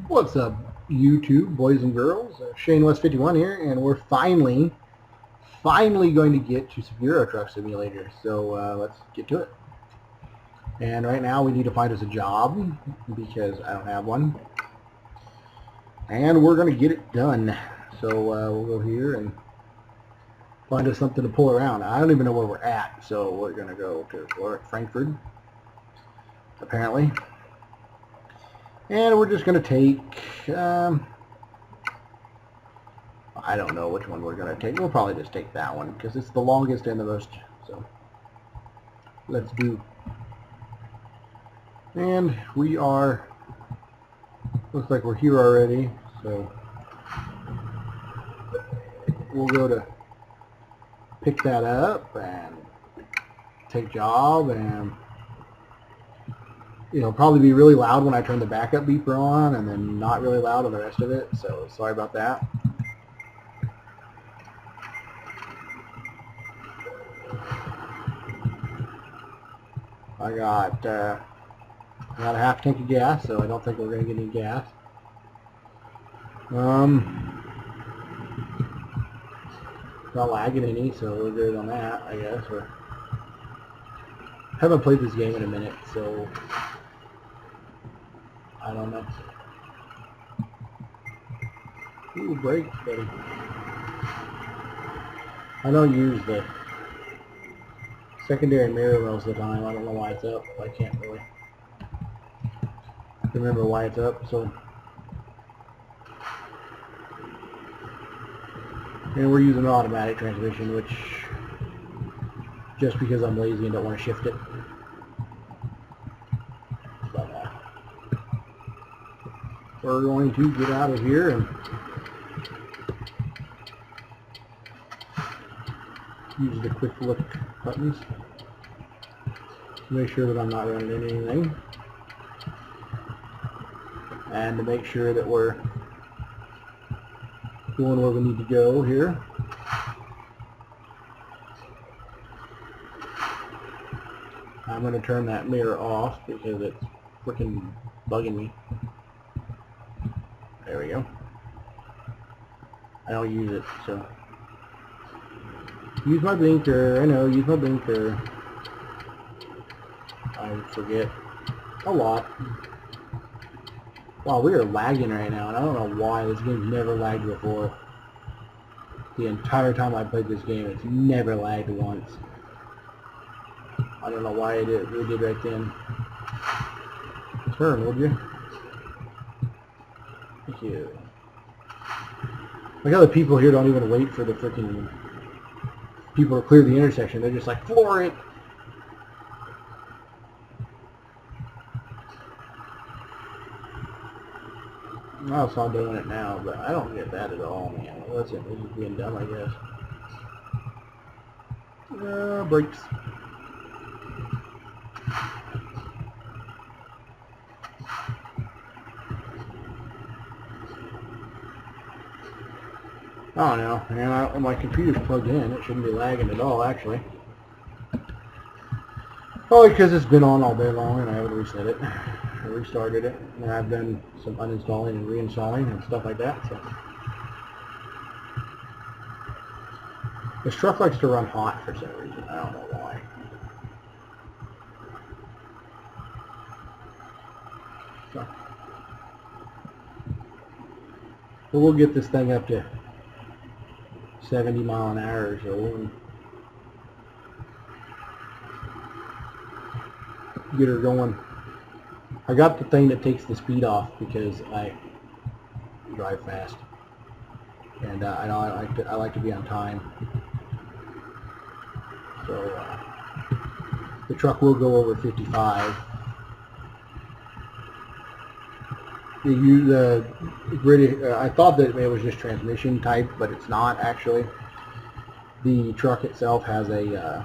What's up, YouTube boys and girls? Shane West 51 here, and we're finally going to get to some Euro Truck Simulator. So let's get to it. And right now we need to find us a job because I don't have one, and we're going to get it done. So we'll go here and find us something to pull around. I don't even know where we're at, so we're going to go to Frankfurt, apparently. And we're just going to take, I don't know which one we're going to take. We'll probably just take that one because it's the longest and the most. So let's do. And we are, looks like we're here already. So we'll go to pick that up and take job, and it'll probably be really loud when I turn the backup beeper on and then not really loud on the rest of it. So sorry about that. I got a half tank of gas, so I don't think we're going to get any gas. Not lagging any, so we're good on that, I guess. Haven't played this game in a minute, so I don't know. Ooh, brakes, buddy. I don't use the secondary mirror most of the time. I don't know why it's up. I can't really remember why it's up. So, and we're using an automatic transmission, which just because I'm lazy and don't want to shift it. But we're going to get out of here and use the quick look buttons to make sure that I'm not running into anything, and to make sure that we're going where we need to go here. I'm going to turn that mirror off because it's freaking bugging me. There we go. I don't use it, so use my blinker. I know, use my blinker. I forget a lot. Wow, we are lagging right now, and I don't know why. This game's never lagged before. The entire time I played this game, it's never lagged once. I don't know why it did right then. Turn, would you? Thank you. Like how the people here don't even wait for the freaking people to clear the intersection. They're just like, floor it. I'll stop doing it now, but I don't get that at all, man. That's it. This is being dumb, I guess. Brakes. I don't know, man. My computer's plugged in. It shouldn't be lagging at all, actually. Probably because it's been on all day long and I haven't reset it. I restarted it, and I've done some uninstalling and reinstalling and stuff like that. So this truck likes to run hot for some reason. I don't know why. So, but we'll get this thing up to 70 mile an hour or so, and get her going. I got the thing that takes the speed off because I drive fast, and I know I like to be on time. So the truck will go over 55. I thought that it was just transmission type, but it's not actually. The truck itself has a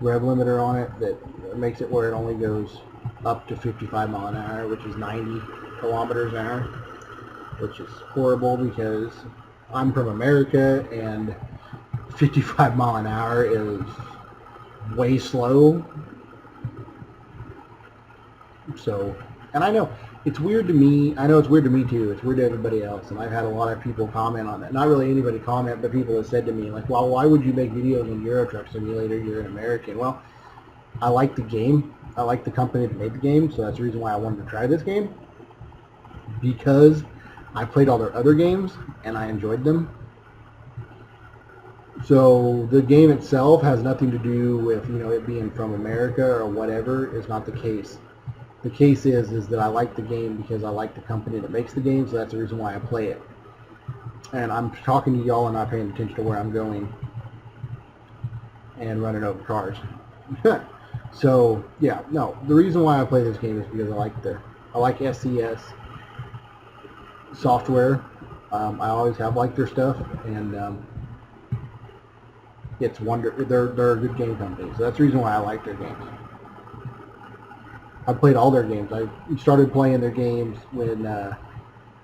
rev limiter on it that makes it where it only goes up to 55 mile an hour, which is 90 kilometers an hour, which is horrible because I'm from America and 55 mile an hour is way slow. So, and I know it's weird to me. I know it's weird to me too. It's weird to everybody else, and I've had a lot of people comment on that. Not really anybody comment, but people have said to me like, "Well, why would you make videos on Euro Truck Simulator? You're an American." Well, I like the game. I like the company that made the game, so that's the reason why I wanted to try this game, because I played all their other games and I enjoyed them. So the game itself has nothing to do with, you know, it being from America or whatever. Is not the case. The case is that I like the game because I like the company that makes the game, so that's the reason why I play it. And I'm talking to y'all and not paying attention to where I'm going and running over cars. So yeah, no. The reason why I play this game is because I like SCS software. I always have liked their stuff, and they're a good game company. So that's the reason why I like their games. I played all their games. I started playing their games when the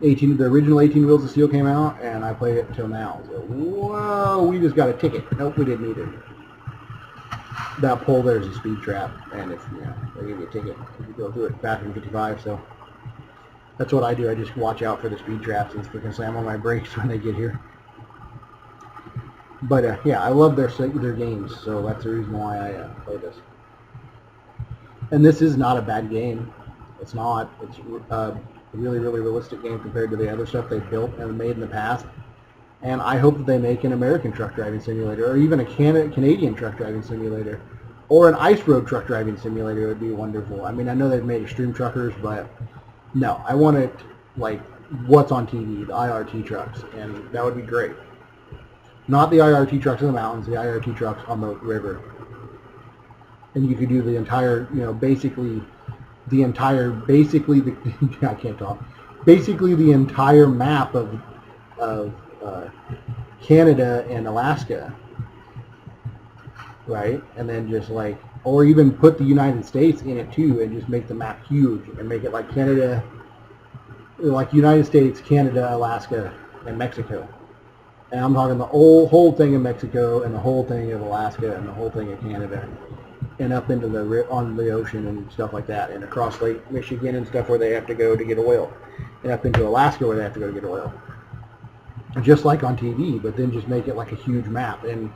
original 18 Wheels of Steel came out, and I played it until now. So, whoa, we just got a ticket. Nope, we didn't either. That pole there is a speed trap, and if they give you a ticket if you go through it faster than 55. So that's what I do. I just watch out for the speed traps and freaking slam on my brakes when they get here. But yeah, I love their games, so that's the reason why I play this. And this is not a bad game. It's not. It's a really, really realistic game compared to the other stuff they've built and made in the past. And I hope that they make an American truck driving simulator, or even a Canadian truck driving simulator, or an ice road truck driving simulator. It would be wonderful. I mean, I know they've made Extreme Truckers, but no, I want it like what's on TV, the IRT trucks, and that would be great. Not the IRT trucks in the mountains, the IRT trucks on the river. And you could do the entire, basically the I can't talk. Basically the entire map of Canada and Alaska, right? And then just or even put the United States in it too, and just make the map huge and make it like Canada, like United States, Canada, Alaska, and Mexico. And I'm talking the whole thing of Mexico and the whole thing of Alaska and the whole thing of Canada, and up into on the ocean and stuff like that, and across Lake Michigan and stuff where they have to go to get oil, and up into Alaska where they have to go to get oil. Just like on TV, but then just make it like a huge map. And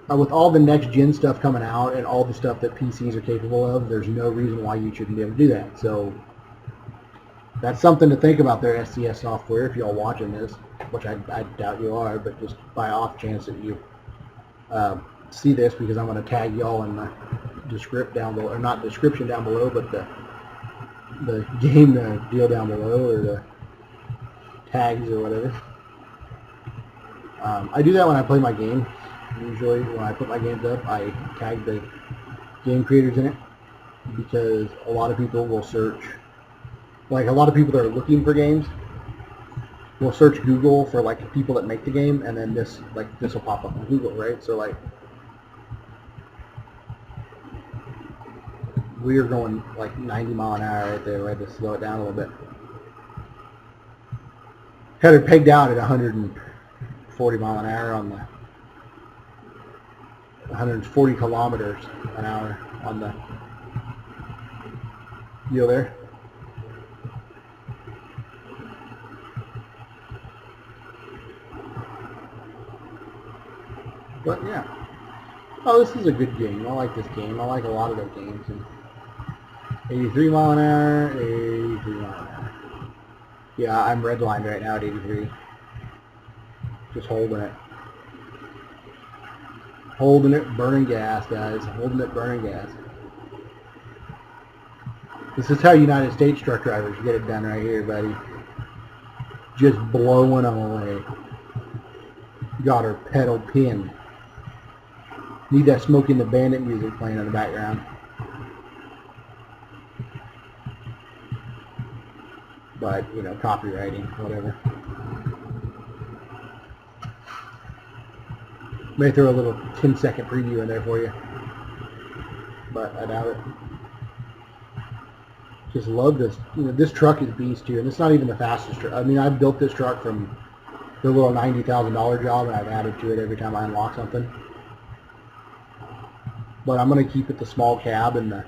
with all the next gen stuff coming out and all the stuff that PCs are capable of, there's no reason why you shouldn't be able to do that. So that's something to think about, their SCS software, if y'all watching this, which I doubt you are, but just by off chance that you see this, because I'm going to tag y'all in the description down below, or not description down below, but the game deal down below, or the tags or whatever. I do that when I play my game. Usually when I put my games up, I tag the game creators in it, because a lot of people will search, like a lot of people that are looking for games will search Google for like people that make the game, and then this will pop up on Google, right? So like we are going like 90 mile an hour right there. I had to slow it down a little bit. Had it pegged out at 140 mile an hour on the 140 kilometers an hour on the deal there. But yeah. Oh, this is a good game. I like this game. I like a lot of their games. And 83 mile an hour, 83 mile an hour. Yeah, I'm redlined right now at 83. Just holding it. Holding it, burning gas, guys. Holding it, burning gas. This is how United States truck drivers get it done right here, buddy. Just blowing them away. Got her pedal pinned. Need that Smoking the Bandit music playing in the background. But, copywriting, whatever. May throw a little 10-second preview in there for you. But I doubt it. Just love this. This truck is beast too, and it's not even the fastest truck. I mean, I've built this truck from the little $90,000 job, and I've added to it every time I unlock something. But I'm going to keep it the small cab and the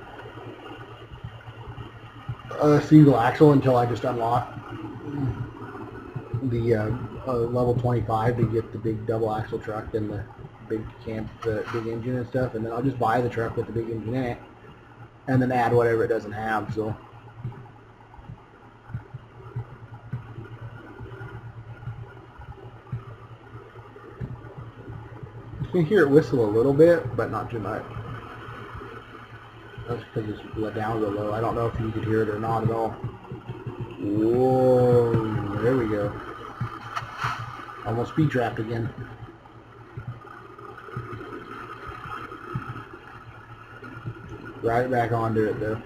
a single axle until I just unlock the level 25 to get the big double axle truck and the big the big engine and stuff, and then I'll just buy the truck with the big engine in it, and then add whatever it doesn't have. So. You can hear it whistle a little bit, but not too much. That's because it's let down real low. I don't know if you could hear it or not at all. Whoa, there we go. Almost speed trapped again. Right back onto it though.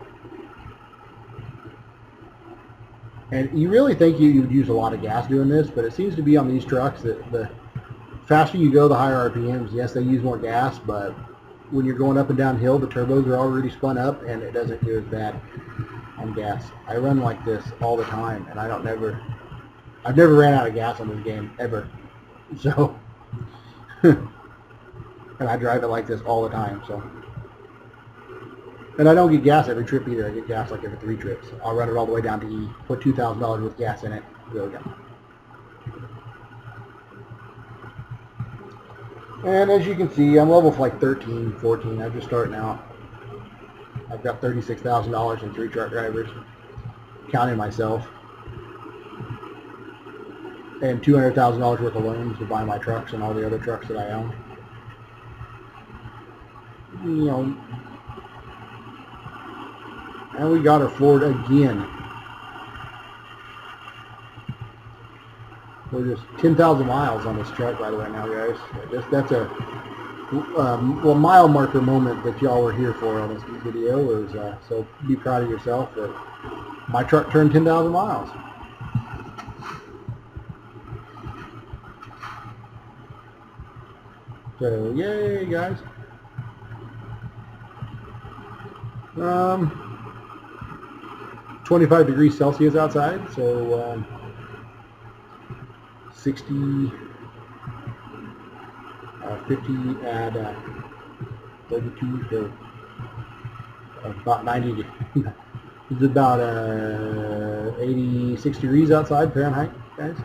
And you really think you would use a lot of gas doing this, but it seems to be on these trucks that the faster you go, the higher RPMs. Yes, they use more gas, but when you're going up and down hill, the turbos are already spun up, and it doesn't do as bad on gas. I run like this all the time, and I've never ran out of gas on this game ever. So, and I drive it like this all the time. So, and I don't get gas every trip either. I get gas like every 3 trips. I'll run it all the way down to E, put $2,000 worth of gas in it, go down. And as you can see, I'm level like 13, 14. I'm just starting out. I've got $36,000 in 3 truck drivers, counting myself, and $200,000 worth of loans to buy my trucks and all the other trucks that I own. You know, and we got her Ford again. We're just 10,000 miles on this truck, by the way, now, guys. That's a mile marker moment that y'all were here for on this video. So be proud of yourself that my truck turned 10,000 miles. So yay, guys. 25 degrees Celsius outside, so 60, 50 at 32, so about 90. It's about 86 degrees outside Fahrenheit, guys.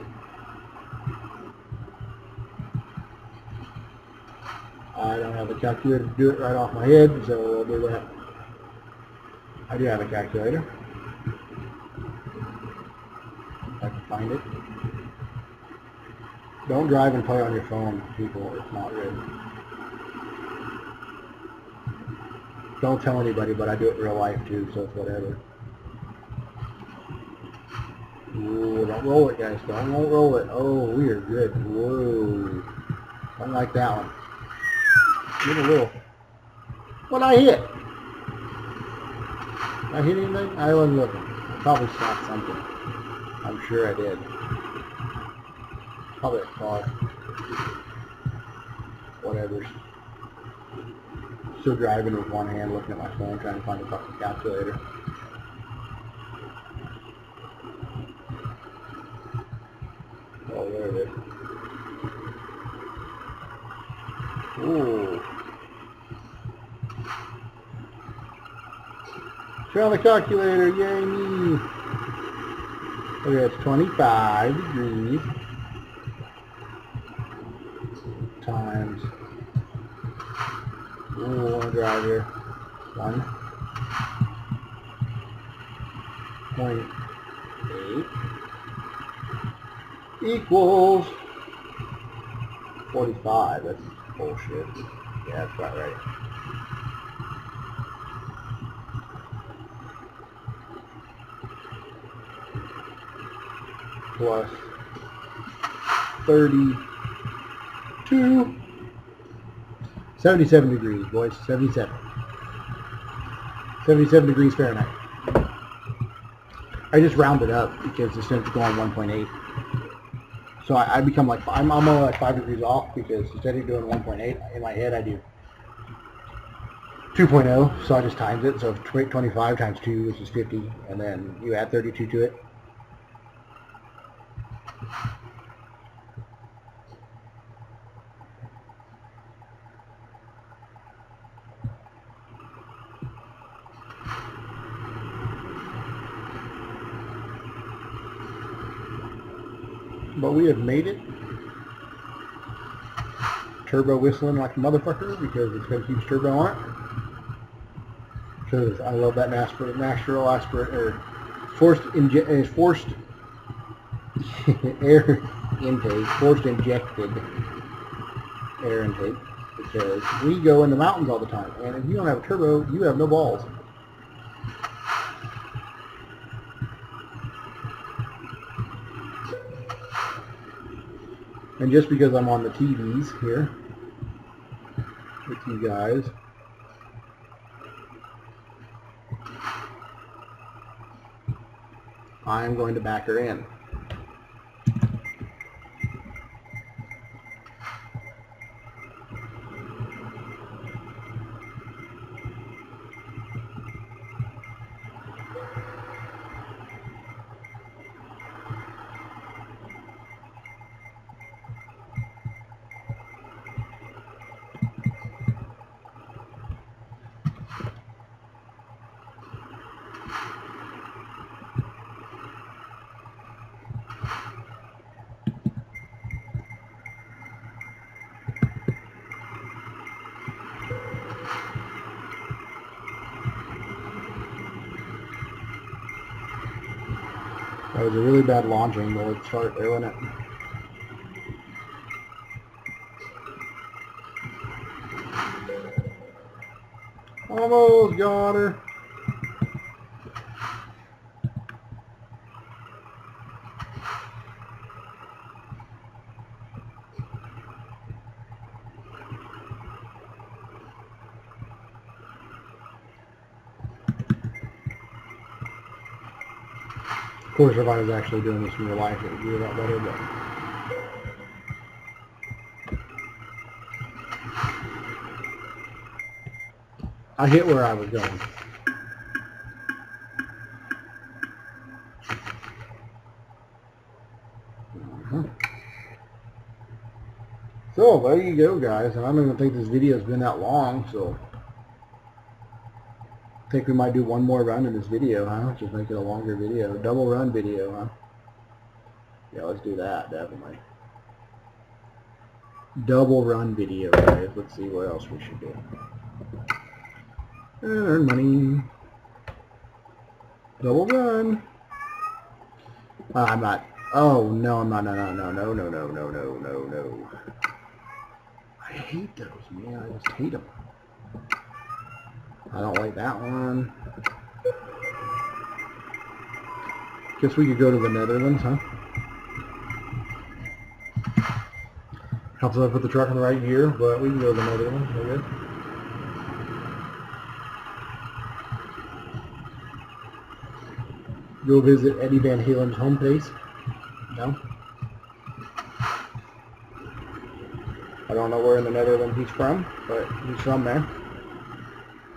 I don't have a calculator to do it right off my head, so I'll do that. I do have a calculator. If I can find it. Don't drive and play on your phone, people. It's not good. Don't tell anybody, but I do it in real life too, so it's whatever. Ooh, don't roll it, guys. Don't roll it. Oh, we are good. Whoa. Don't like that one. Get a little. What'd I hit? Did I hit anything? I wasn't looking. I probably stopped something. I'm sure I did. Probably a car. Whatever. Still driving with one hand, looking at my phone, trying to find a fucking calculator. Oh, there it is. Ooh. Found the calculator, yay me. Okay, it's 25 degrees times, ooh, I want to drive here, 1.8 equals 45. That's bullshit. Yeah, that's about right. Plus 32, 77 degrees, boys, 77 degrees Fahrenheit. I just rounded up because the temperature going 1.8, so I become like, I'm only like 5 degrees off, because instead of doing 1.8 in my head, I do 2.0, so I just times it. So 25 times 2, which is 50, and then you add 32 to it. but we have made it. Turbo whistling like a motherfucker because it's got a huge turbo on it. Because I love that natural aspirate or forced air intake, forced injected air intake. Because we go in the mountains all the time, and if you don't have a turbo, you have no balls. And just because I'm on the TVs here with you guys, I'm going to back her in. That was a really bad launch angle at the start there, wasn't it? Almost got her. Of course, if I was actually doing this in real life, it would be a lot better, but... I hit where I was going. So, there you go, guys. And I don't even think this video has been that long, so... I think we might do one more run in this video, huh? Just make it a longer video. Double run video, huh? Yeah, let's do that, definitely. Double run video, guys. Let's see what else we should do. And earn money. Double run. I'm not. Oh, no, I'm not. No. I hate those, man. I just hate them. I don't like that one. Guess we could go to the Netherlands, huh? Helps if I put the truck in the right gear, but we can go to the Netherlands. No good. Go visit Eddie Van Halen's home base. No? I don't know where in the Netherlands he's from, but he's from there.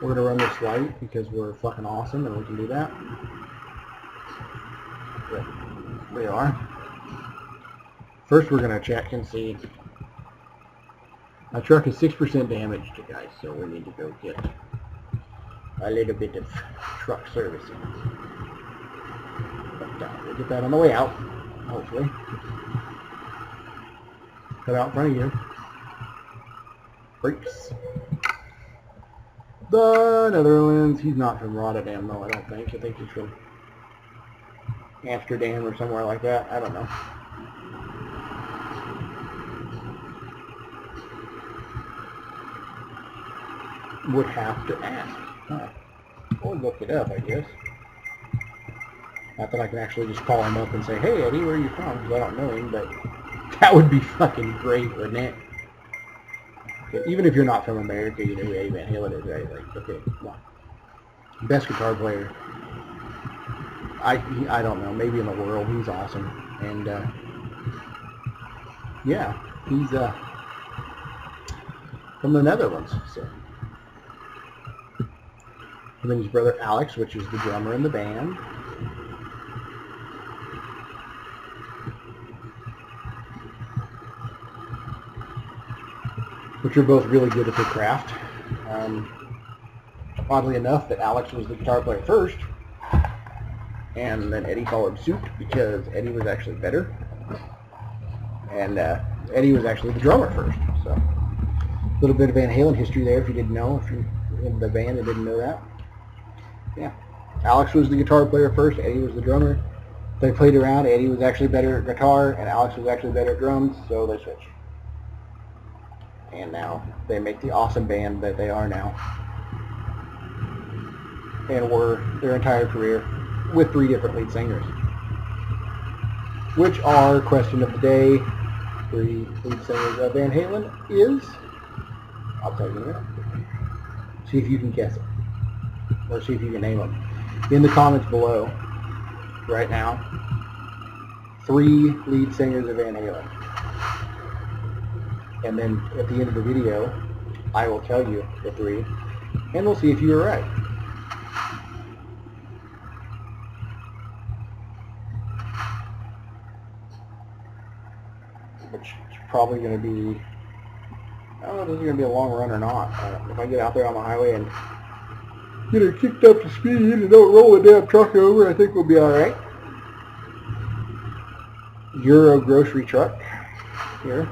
We're going to run this light because we're fucking awesome and we can do that. But we are. First we're going to check and see. My truck is 6% damaged, guys, so we need to go get a little bit of truck servicing. But we'll get that on the way out, hopefully. Cut out in front of you. Brakes. The Netherlands. He's not from Rotterdam, though, I don't think. I think he's from Amsterdam or somewhere like that. I don't know. Would have to ask. Huh. Or look it up, I guess. Not that I can actually just call him up and say, hey, Eddie, where are you from? Because I don't know him, but that would be fucking great, wouldn't it? Okay, even if you're not from America, you know who Eddie Van Halen is, right? Like, okay, come on. Best guitar player. I don't know, maybe in the world. He's awesome. And, yeah, he's from the Netherlands, so. And then his brother Alex, which is the drummer in the band. Which are both really good at their craft. Oddly enough, that Alex was the guitar player first, and then Eddie followed suit because Eddie was actually better. And Eddie was actually the drummer first. So a little bit of Van Halen history there if you didn't know, if you're in the band and didn't know that. Yeah. Alex was the guitar player first, Eddie was the drummer. They played around, Eddie was actually better at guitar, and Alex was actually better at drums, so they switched. And now they make the awesome band that they are now. And were their entire career with 3 different lead singers. Which are, question of the day, 3 lead singers of Van Halen is, I'll tell you in a minute. See if you can guess it. Or see if you can name them. In the comments below, right now, 3 lead singers of Van Halen. And then at the end of the video, I will tell you the 3, and we'll see if you are right. Which is probably going to be, I don't know if this is going to be a long run or not. If I get out there on the highway and get her kicked up to speed and don't roll the damn truck over, I think we'll be alright. Euro grocery truck here.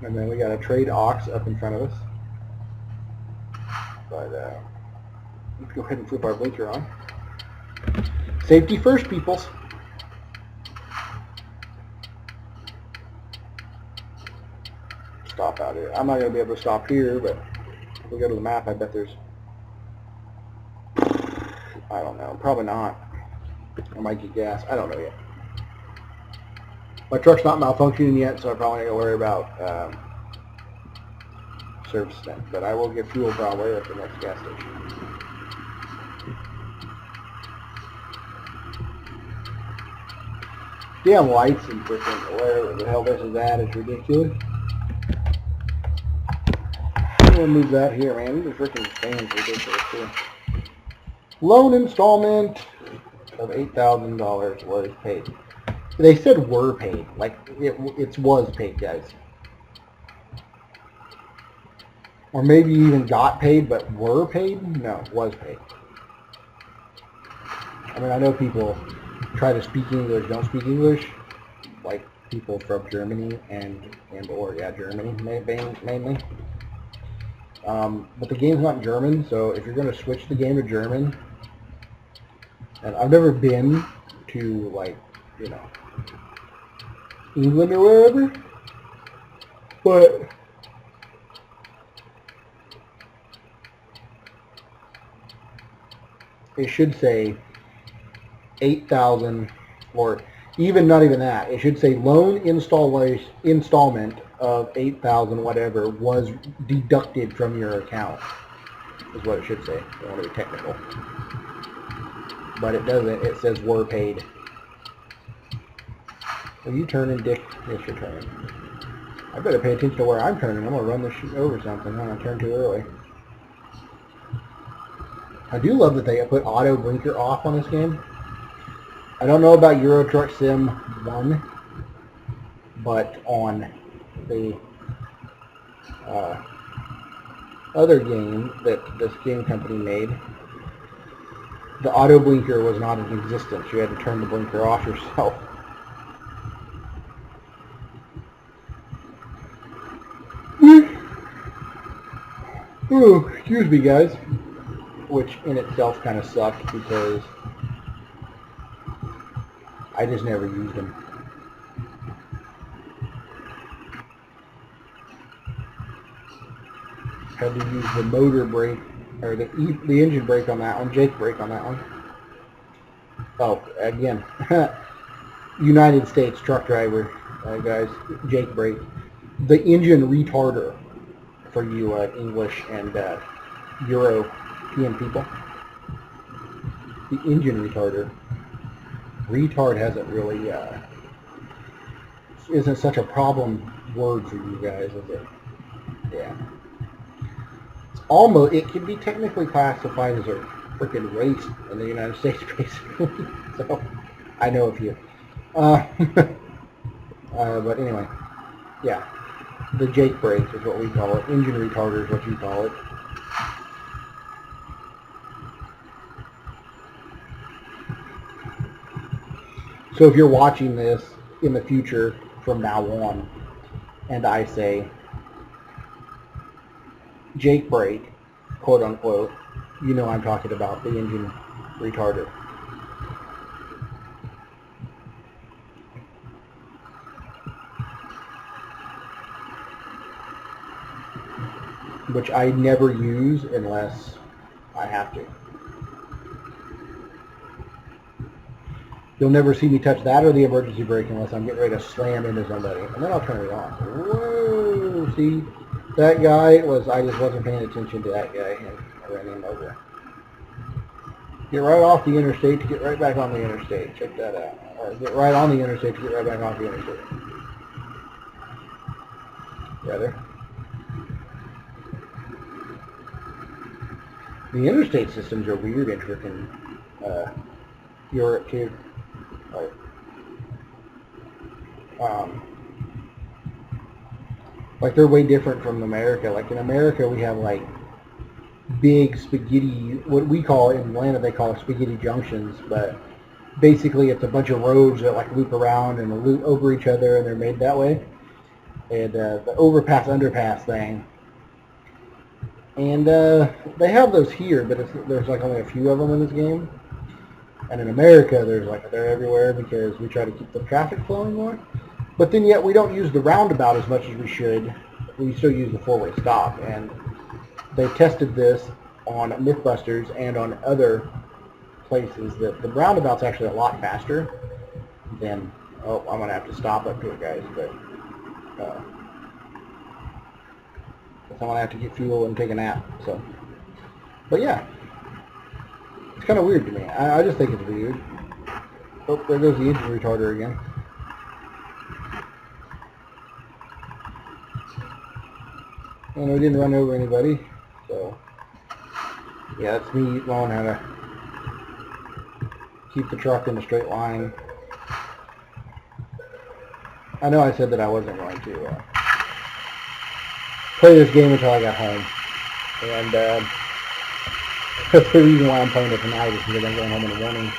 And then we got a trade ox up in front of us. But let's go ahead and flip our blinker on. Safety first, peoples. Stop out here. I'm not going to be able to stop here, but if we go to the map, I bet there's, I don't know, probably not. I might get gas. I don't know yet. My truck's not malfunctioning yet, so I'm probably going to worry about service then. But I will get fuel probably at the next gas station. Damn lights and freaking whatever the hell this is at is ridiculous. I'm going to move that here, man. These freaking fans are ridiculous too. Loan installment of $8,000 was paid. They said were paid. Like, it was paid, guys. Or maybe even got paid, but were paid? No, was paid. I mean, I know people try to speak English, don't speak English. Like people from Germany or Germany mainly. But the game's not in German, so if you're going to switch the game to German, and I've never been to, like, you know, England or wherever, but it should say 8,000, or even not even that. It should say loan installment of 8,000 whatever was deducted from your account, is what it should say. I don't want to be technical, but it doesn't. It says were paid. Are you turning, Dick? Yes, you're turning. I better pay attention to where I'm turning. I'm going to run this shit over something. I'm going to turn too early. I do love that they put auto blinker off on this game. I don't know about Euro Truck Sim 1, but on the other game that this game company made, the auto blinker was not in existence. You had to turn the blinker off yourself. Ooh, excuse me, guys. Which in itself kind of sucked because I just never used them. Had to use the motor brake, or the engine brake on that one, Jake brake on that one. Oh, again, United States truck driver, guys, Jake brake. The engine retarder for you English and European people. The engine retarder. Retard hasn't really, isn't such a problem word for you guys, is it? Yeah. It's almost, it can be technically classified as a freaking race in the United States, basically. So, I know a few. But anyway, yeah. The Jake brake is what we call it. Engine retarder is what you call it. So if you're watching this in the future from now on, and I say Jake brake, quote unquote, you know I'm talking about the engine retarder. Which I never use unless I have to. You'll never see me touch that or the emergency brake unless I'm getting ready to slam into somebody. And then I'll turn it on. Whoa! See? That guy was, I just wasn't paying attention to that guy and I ran him over. Get right off the interstate to get right back on the interstate. Check that out. Or get right on the interstate to get right back off the interstate. Rather. The interstate systems are weird in freaking Europe too. Like they're way different from America. Like in America we have like big spaghetti, what we call in Atlanta they call spaghetti junctions, but basically it's a bunch of roads that like loop around and loop over each other and they're made that way. And the overpass underpass thing. And they have those here, but there's like only a few of them in this game. And in America, they're everywhere because we try to keep the traffic flowing more. But then yet we don't use the roundabout as much as we should. We still use the four-way stop. And they tested this on Mythbusters and on other places that the roundabout's actually a lot faster than, oh, I'm going to have to stop up here, guys, but I'm going to have to get fuel and take a nap. So, but yeah, it's kind of weird to me. I just think it's weird. Oh, there goes the engine retarder again. And we didn't run over anybody, so yeah, that's me learning how to keep the truck in a straight line. I know I said that I wasn't going to play this game until I got home, and that's the reason why I'm playing it tonight is because I'm going home in the morning.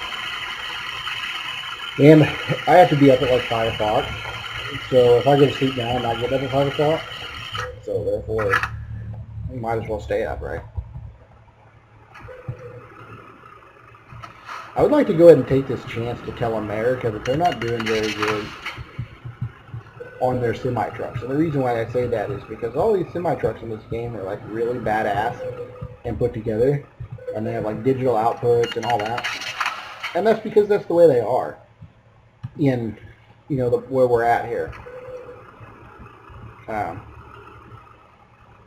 And I have to be up at like 5 o'clock, so if I go to sleep now, I might get up at 5 o'clock. So therefore, you might as well stay up, right? I would like to go ahead and take this chance to tell America that they're not doing very good on their semi-trucks. And the reason why I say that is because all these semi-trucks in this game are like really badass and put together. And they have like digital outputs and all that. And that's because that's the way they are in, you know, where we're at here.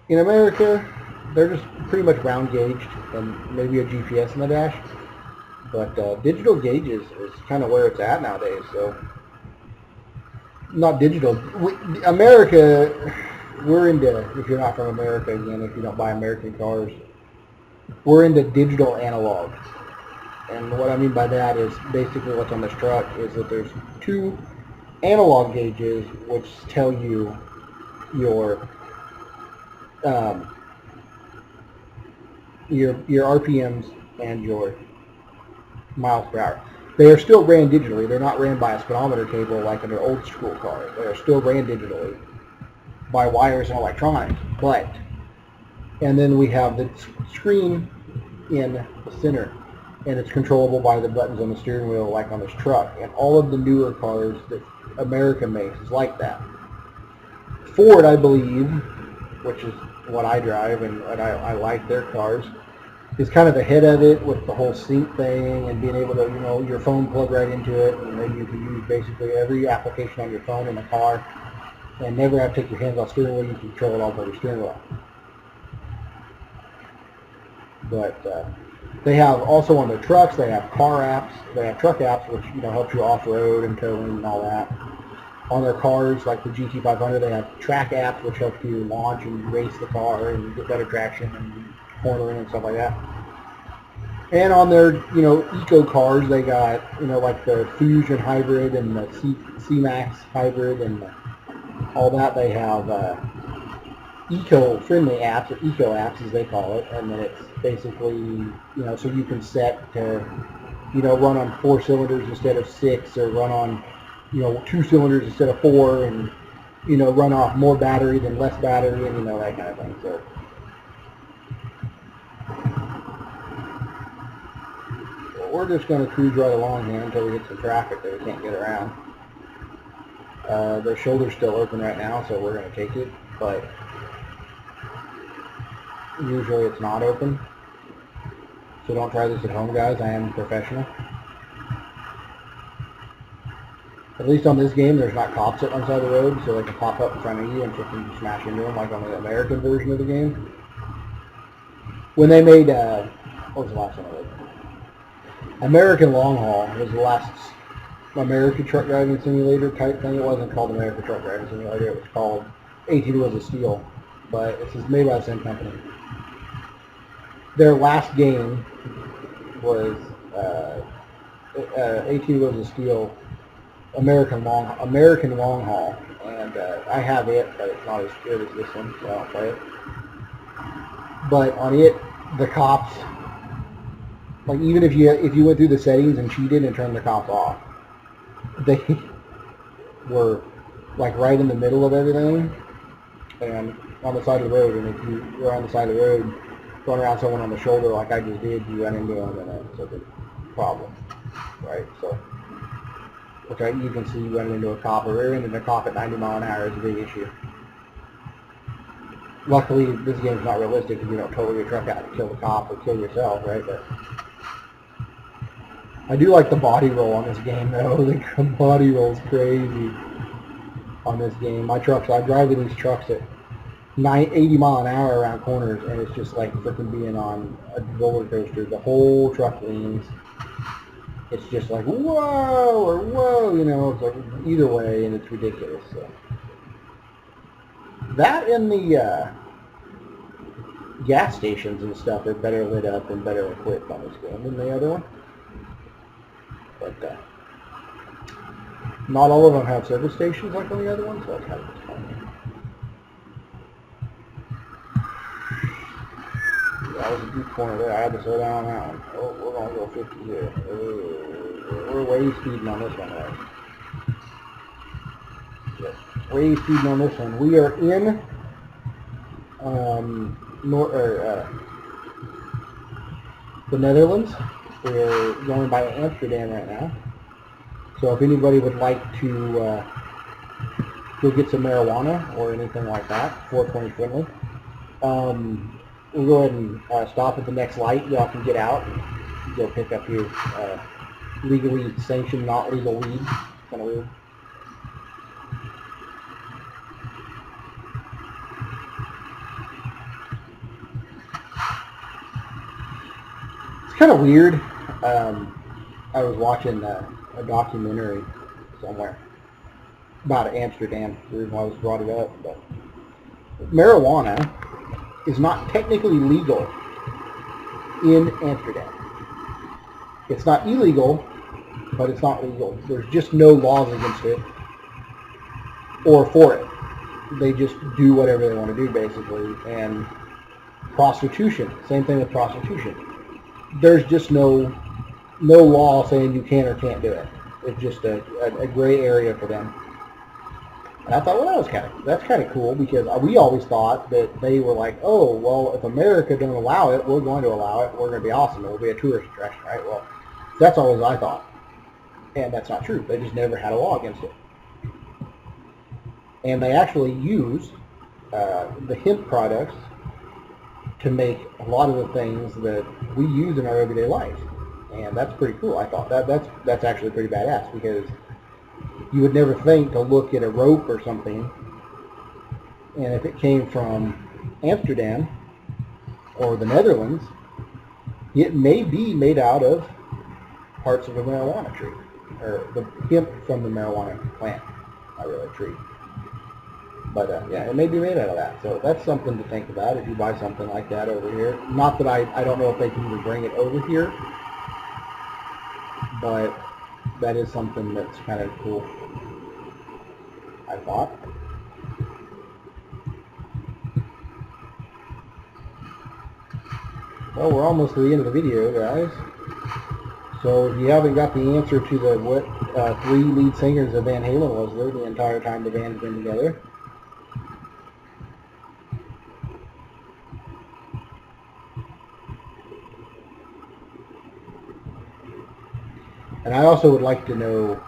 In America, they're just pretty much round gauged and maybe a GPS in the dash. But digital gauges is kind of where it's at nowadays. So, not digital. America, we're into, if you're not from America, again, if you don't buy American cars, we're into digital analog. And what I mean by that is basically what's on this truck is that there's 2 analog gauges which tell you your RPMs and your miles per hour. They are still ran digitally. They're not ran by a speedometer cable like in an old school car. They are still ran digitally by wires and electronics. And then we have the screen in the center, and it's controllable by the buttons on the steering wheel like on this truck. And all of the newer cars that America makes is like that. Ford, I believe, which is what I drive and I like their cars, is kind of ahead of it with the whole sync thing and being able to, you know, your phone plug right into it. You know, you can use basically every application on your phone in the car and never have to take your hands off the steering wheel. You can control it all by your steering wheel. But they have also on their trucks, they have car apps, they have truck apps, which, you know, help you off-road and towing and all that. On their cars, like the GT500, they have track apps, which help you launch and race the car and get better traction and cornering and stuff like that. And on their, you know, eco cars, they got, you know, like the Fusion Hybrid and the C-Max Hybrid and all that. They have eco-friendly apps, or eco apps as they call it, and then it's basically, you know, so you can set to you know, run on 4 cylinders instead of 6, or run on, you know, 2 cylinders instead of 4, and, you know, run off more battery than less battery, and, you know, that kind of thing. So we're just going to cruise right along here until we get some traffic that we can't get around. The shoulder's still open right now, so we're going to take it, but usually it's not open. So don't try this at home, guys. I am professional. At least on this game, there's not cops sitting on the side of the road, so they can pop up in front of you and freaking smash into them, like on the American version of the game. When they made, what was the last one I read? American Long Haul was the last American truck driving simulator type thing. It wasn't called American Truck Driving Simulator. It was called 18 Wheels of Steel, but it's made by the same company. Their last game was 18 Wheels of Steel, American Long Haul, and I have it, but it's not as good as this one, so I don't play it. But on it, the cops, like, even if you went through the settings and cheated and turned the cops off, they were like right in the middle of everything and on the side of the road. And if you were on the side of the road going around someone on the shoulder like I just did, you run into them, and it's a big problem, right? So, which you can see running into a cop or rear ending a cop at 90 miles an hour is a big issue. Luckily, this game's not realistic because you don't total your truck out to kill the cop or kill yourself, right? But I do like the body roll on this game, though. The body roll's crazy on this game. I drive in these trucks at 80 mile an hour around corners, and it's just like freaking being on a roller coaster. The whole truck leans. It's just like, whoa, or whoa, you know, it's like either way, and it's ridiculous. So. That and the gas stations and stuff are better lit up and better equipped on this game than the other one. But not all of them have service stations like on the other one, so it's kind of disappointing. That was a deep corner there. I had to slow down on that one. Oh, we're going to go 50 here. We're way speeding on this one, right? Yes, way speeding on this one. We are in the Netherlands. We're going by Amsterdam right now. So if anybody would like to go get some marijuana or anything like that, 420 friendly, we'll go ahead and stop at the next light. Y'all can get out and go pick up your legally sanctioned, not legal weed. Kind of weird. It's kind of weird. I was watching a documentary somewhere about Amsterdam. The reason why I was brought it up, but marijuana is not technically legal in Amsterdam. It's not illegal, but it's not legal. There's just no laws against it or for it. They just do whatever they want to do, basically. And prostitution, same thing with prostitution. There's just no law saying you can or can't do it. It's just a gray area for them. And I thought, well, that's kind of cool, because we always thought that they were like, oh, well, if America doesn't allow it, we're going to allow it. We're going to be awesome. It'll be a tourist attraction, right? Well, that's always I thought. And that's not true. They just never had a law against it. And they actually use the hemp products to make a lot of the things that we use in our everyday life. And that's pretty cool. I thought that's actually pretty badass, because you would never think to look at a rope or something, and if it came from Amsterdam or the Netherlands, it may be made out of parts of a marijuana tree, or the hemp from the marijuana plant, not really a tree. But yeah, it may be made out of that. So that's something to think about if you buy something like that over here. Not that I don't know if they can even bring it over here, but that is something that's kind of cool, I thought. Well, we're almost to the end of the video, guys. So if you haven't got the answer to the what three lead singers of Van Halen was there the entire time the band's been together, and I also would like to know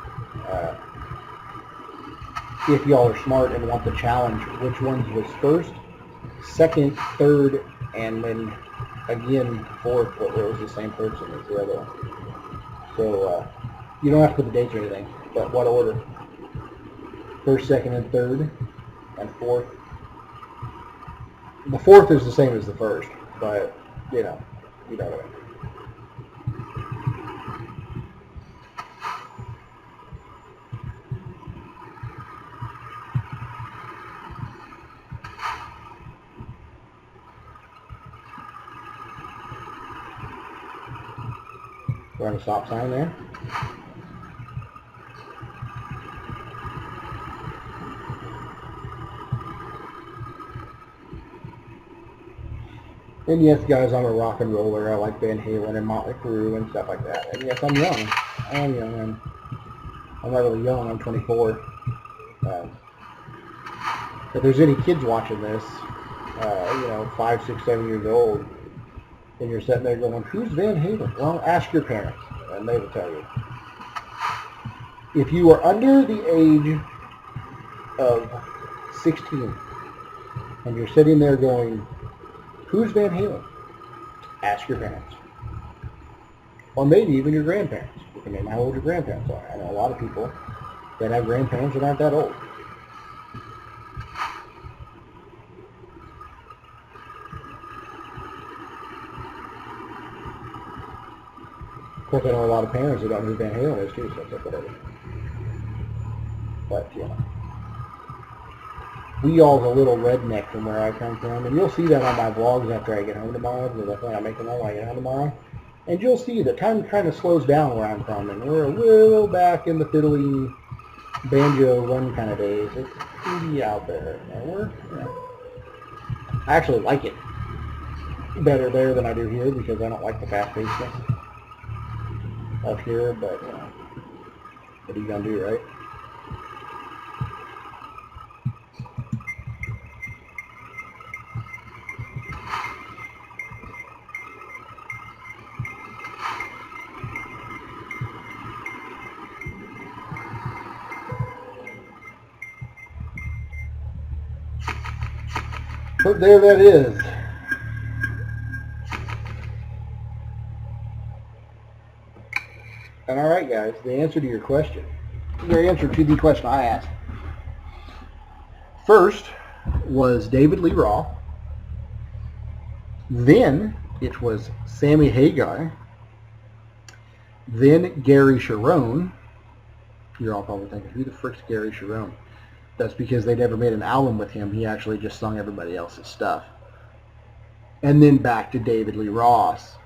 if y'all are smart and want the challenge, which ones was first, second, third, and then again fourth, but it was the same person as the other one. So you don't have to put the dates or anything, but what order? First, second, and third, and fourth. The fourth is the same as the first, but you know what I mean. Run a stop sign there. And yes, guys, I'm a rock and roller. I like Van Halen and Motley Crue and stuff like that. And yes, I'm young. I am young. I'm not really young. I'm 24. If there's any kids watching this, 5, 6, 7 years old, and you're sitting there going, who's Van Halen? Well, ask your parents, and they will tell you. If you are under the age of 16, and you're sitting there going, who's Van Halen? Ask your parents. Or maybe even your grandparents. You can name how old your grandparents are. I know a lot of people that have grandparents that aren't that old. Of course, I know a lot of parents that don't know who Van Halen is too, so it's like whatever. But, we all's a little redneck from where I come from, and you'll see that on my vlogs after I get home tomorrow, because I plan on making them when I get home tomorrow. And you'll see that time kind of slows down where I'm from, and we're a little back in the fiddly banjo run kind of days. It's pretty out there. And I actually like it better there than I do here, because I don't like the fast-pacedness up here, but, what are you going to do, right? But there that is. And all right, guys, the answer to your question. The answer to the question I asked. First was David Lee Roth. Then it was Sammy Hagar. Then Gary Cherone. You're all probably thinking, who the frick's Gary Cherone? That's because they never made an album with him. He actually just sung everybody else's stuff. And then back to David Lee Roth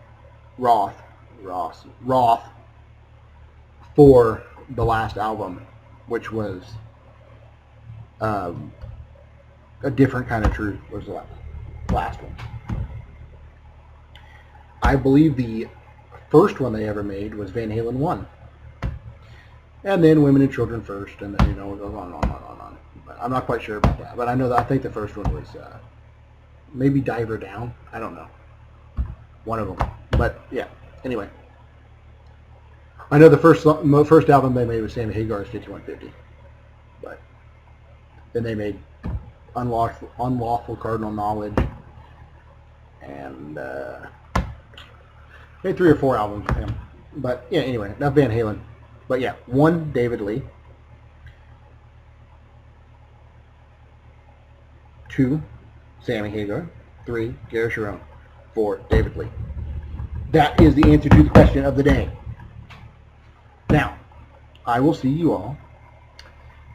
for the last album, which was A Different Kind of Truth was the last one. I believe the first one they ever made was Van Halen 1. And then Women and Children first, and then, it goes on and on and on and on. But I'm not quite sure about that. But I know that I think the first one was maybe Diver Down. I don't know. One of them. But, yeah. Anyway. I know the first album they made was Sammy Hagar's 5150. But then they made Unlawful Cardinal Knowledge. And made 3 or 4 albums with him. But, yeah, anyway. Enough Van Halen. But, yeah. 1, David Lee. 2, Sammy Hagar. 3, Gary Cherone. 4, David Lee. That is the answer to the question of the day. Now, I will see you all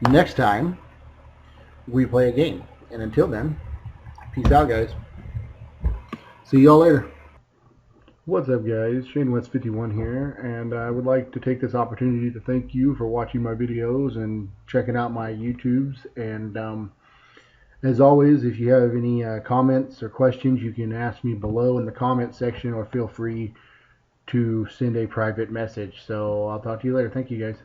next time we play a game. And until then, peace out, guys. See y'all later. What's up, guys? Shane West 51 here, and I would like to take this opportunity to thank you for watching my videos and checking out my YouTubes. And as always, if you have any comments or questions, you can ask me below in the comment section, or feel free to send a private message. So I'll talk to you later. Thank you, guys.